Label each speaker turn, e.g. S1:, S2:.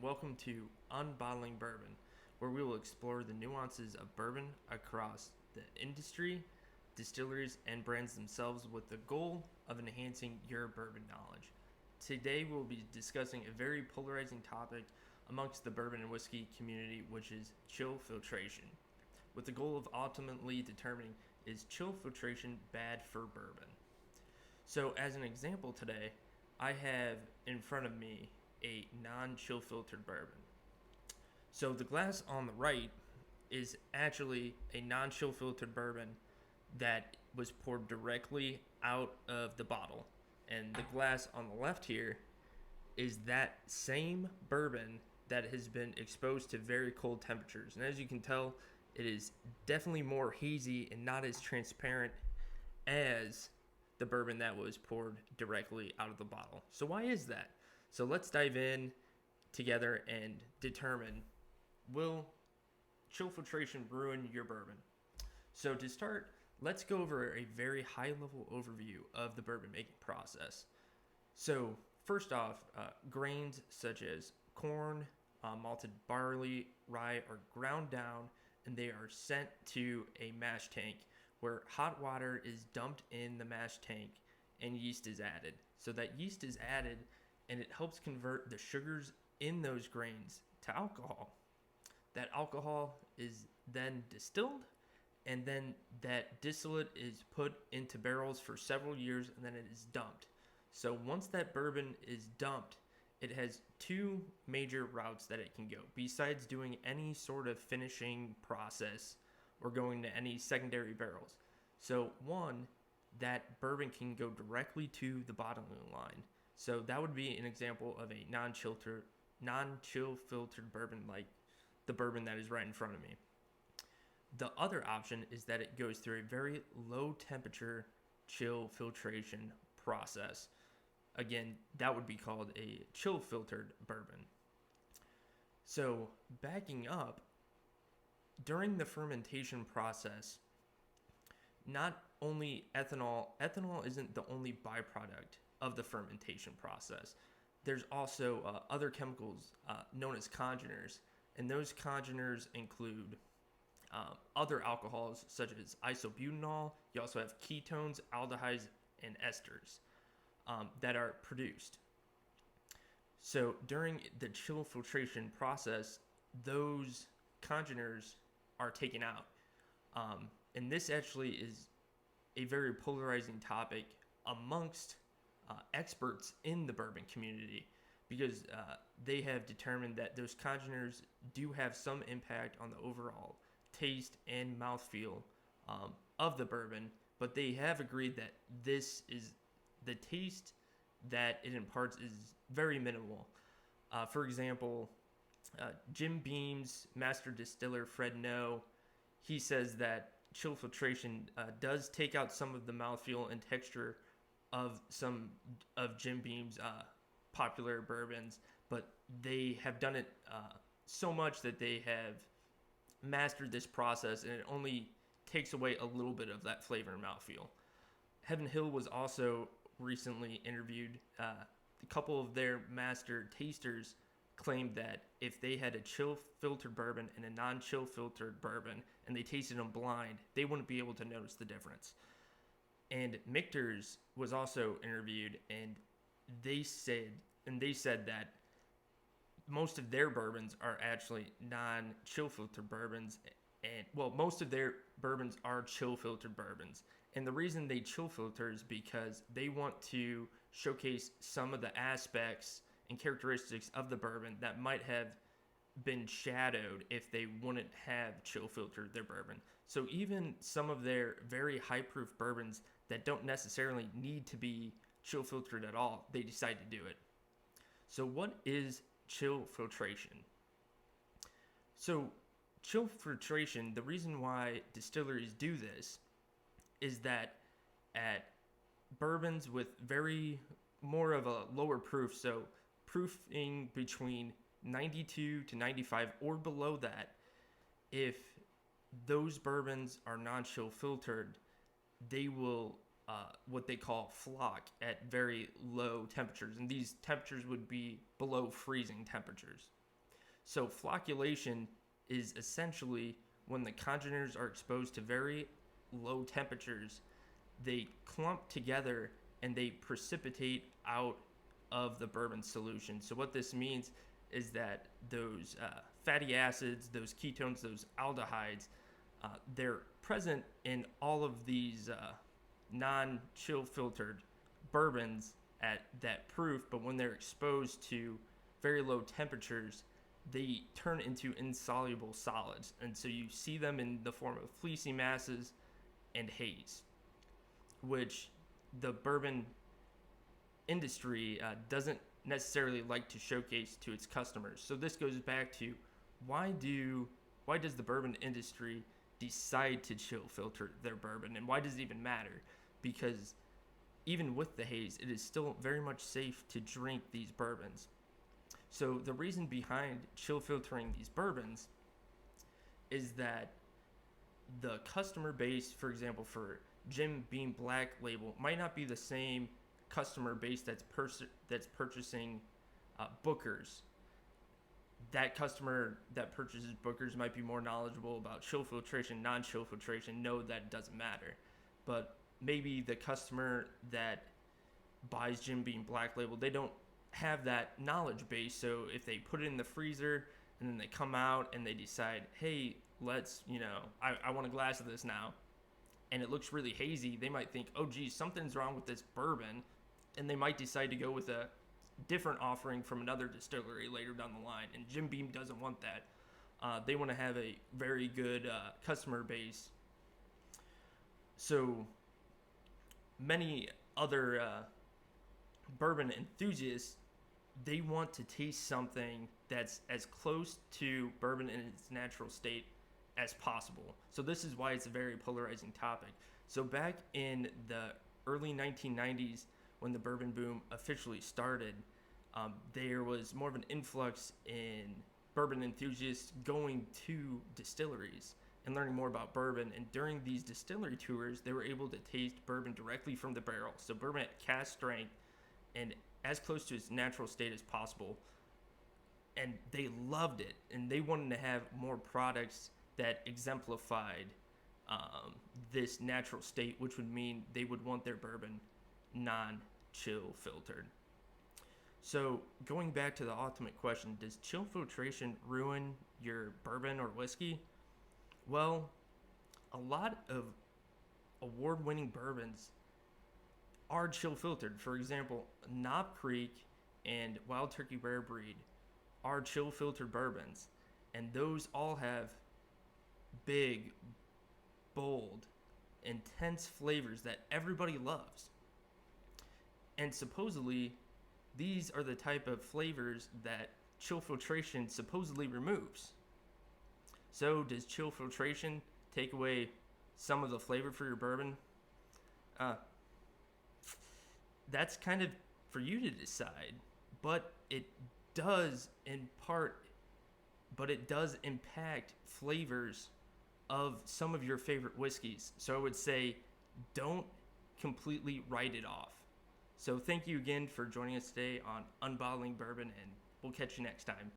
S1: welcome to Unbottling Bourbon, where we will explore the nuances of bourbon across the industry, distilleries, and brands themselves with the goal of enhancing your bourbon knowledge. Today, we'll be discussing a very polarizing topic amongst the bourbon and whiskey community, which is chill filtration, with the goal of ultimately determining is chill filtration bad for bourbon. So, as an example today, I have in front of me a non-chill filtered bourbon. So the glass on the right is actually a non-chill filtered bourbon that was poured directly out of the bottle. And the glass on the left here is that same bourbon that has been exposed to very cold temperatures. And as you can tell, it is definitely more hazy and not as transparent as the bourbon that was poured directly out of the bottle. So why is that? So let's dive in together and determine, will chill filtration ruin your bourbon? So to start, let's go over a very high level overview of the bourbon making process. So first off, grains such as corn, malted barley, rye are ground down and they are sent to a mash tank where hot water is dumped in the mash tank and yeast is added. So that yeast is added and it helps convert the sugars in those grains to alcohol. That alcohol is then distilled, and then that distillate is put into barrels for several years, and then it is dumped. So once that bourbon is dumped, it has two major routes that it can go, besides doing any sort of finishing process or going to any secondary barrels. So one, that bourbon can go directly to the bottling line. So that would be an example of a non-chill filtered bourbon, like the bourbon that is right in front of me. The other option is that it goes through a very low temperature chill filtration process. Again, that would be called a chill filtered bourbon. So backing up, during the fermentation process, not only ethanol isn't the only byproduct of the fermentation process. There's also other chemicals known as congeners, and those congeners include other alcohols such as isobutanol. You also have ketones, aldehydes, and esters that are produced. So during the chill filtration process, those congeners are taken out. And this actually is a very polarizing topic amongst experts in the bourbon community, because they have determined that those congeners do have some impact on the overall taste and mouthfeel of the bourbon, but they have agreed that this is the taste that it imparts is very minimal. For example, Jim Beam's master distiller Fred No, he says that chill filtration does take out some of the mouthfeel and texture of some of Jim Beam's popular bourbons, but they have done it so much that they have mastered this process, and it only takes away a little bit of that flavor and mouthfeel. Heaven Hill was also recently interviewed. A couple of their master tasters claimed that if they had a chill filtered bourbon and a non-chill filtered bourbon and they tasted them blind, they wouldn't be able to notice the difference. And Michter's was also interviewed, and they said that most of their bourbons are actually non-chill filtered bourbons, and most of their bourbons are chill filtered bourbons. And the reason they chill filter is because they want to showcase some of the aspects and characteristics of the bourbon that might have been shadowed if they wouldn't have chill filtered their bourbon. So even some of their very high proof bourbons that don't necessarily need to be chill filtered at all, they decide to do it. So what is chill filtration? So chill filtration, the reason why distilleries do this is that at bourbons with very more of a lower proof, so proofing between 92 to 95 or below that, if those bourbons are non-chill filtered, they will what they call flock at very low temperatures, and these temperatures would be below freezing temperatures. So flocculation is essentially when the congeners are exposed to very low temperatures, they clump together and they precipitate out of the bourbon solution. So what this means is that those fatty acids, those ketones, those aldehydes, they're present in all of these non-chill filtered bourbons at that proof, but when they're exposed to very low temperatures, they turn into insoluble solids. And so you see them in the form of fleecy masses and haze, which the bourbon industry doesn't necessarily like to showcase to its customers. So this goes back to why does the bourbon industry decide to chill filter their bourbon, and why does it even matter? Because even with the haze, it is still very much safe to drink these bourbons. So the reason behind chill filtering these bourbons is that the customer base, for example, for Jim Beam Black Label, might not be the same customer base that's purchasing Booker's. That customer that purchases Booker's might be more knowledgeable about chill filtration, non-chill filtration. No, that doesn't matter. But maybe the customer that buys Jim Beam Black Label, they don't have that knowledge base. So if they put it in the freezer and then they come out and they decide, hey, let's, I want a glass of this now, and it looks really hazy, they might think, oh geez, something's wrong with this bourbon, and they might decide to go with a different offering from another distillery later down the line. And Jim Beam doesn't want that. They want to have a very good customer base. So many other bourbon enthusiasts, they want to taste something that's as close to bourbon in its natural state as possible. So this is why it's a very polarizing topic. So back in the early 1990s, when the bourbon boom officially started, there was more of an influx in bourbon enthusiasts going to distilleries and learning more about bourbon. And during these distillery tours, they were able to taste bourbon directly from the barrel. So bourbon at cask strength and as close to its natural state as possible. And they loved it. And they wanted to have more products that exemplified this natural state, which would mean they would want their bourbon non-chill filtered. So going back to the ultimate question, does chill filtration ruin your bourbon or whiskey? Well, a lot of award-winning bourbons are chill filtered. For example, Knob Creek and Wild Turkey Rare Breed are chill filtered bourbons, and those all have big, bold, intense flavors that everybody loves. And supposedly, these are the type of flavors that chill filtration supposedly removes. So does chill filtration take away some of the flavor for your bourbon? That's kind of for you to decide, but it does impact flavors of some of your favorite whiskeys. So I would say don't completely write it off. So thank you again for joining us today on Unbottling Bourbon, and we'll catch you next time.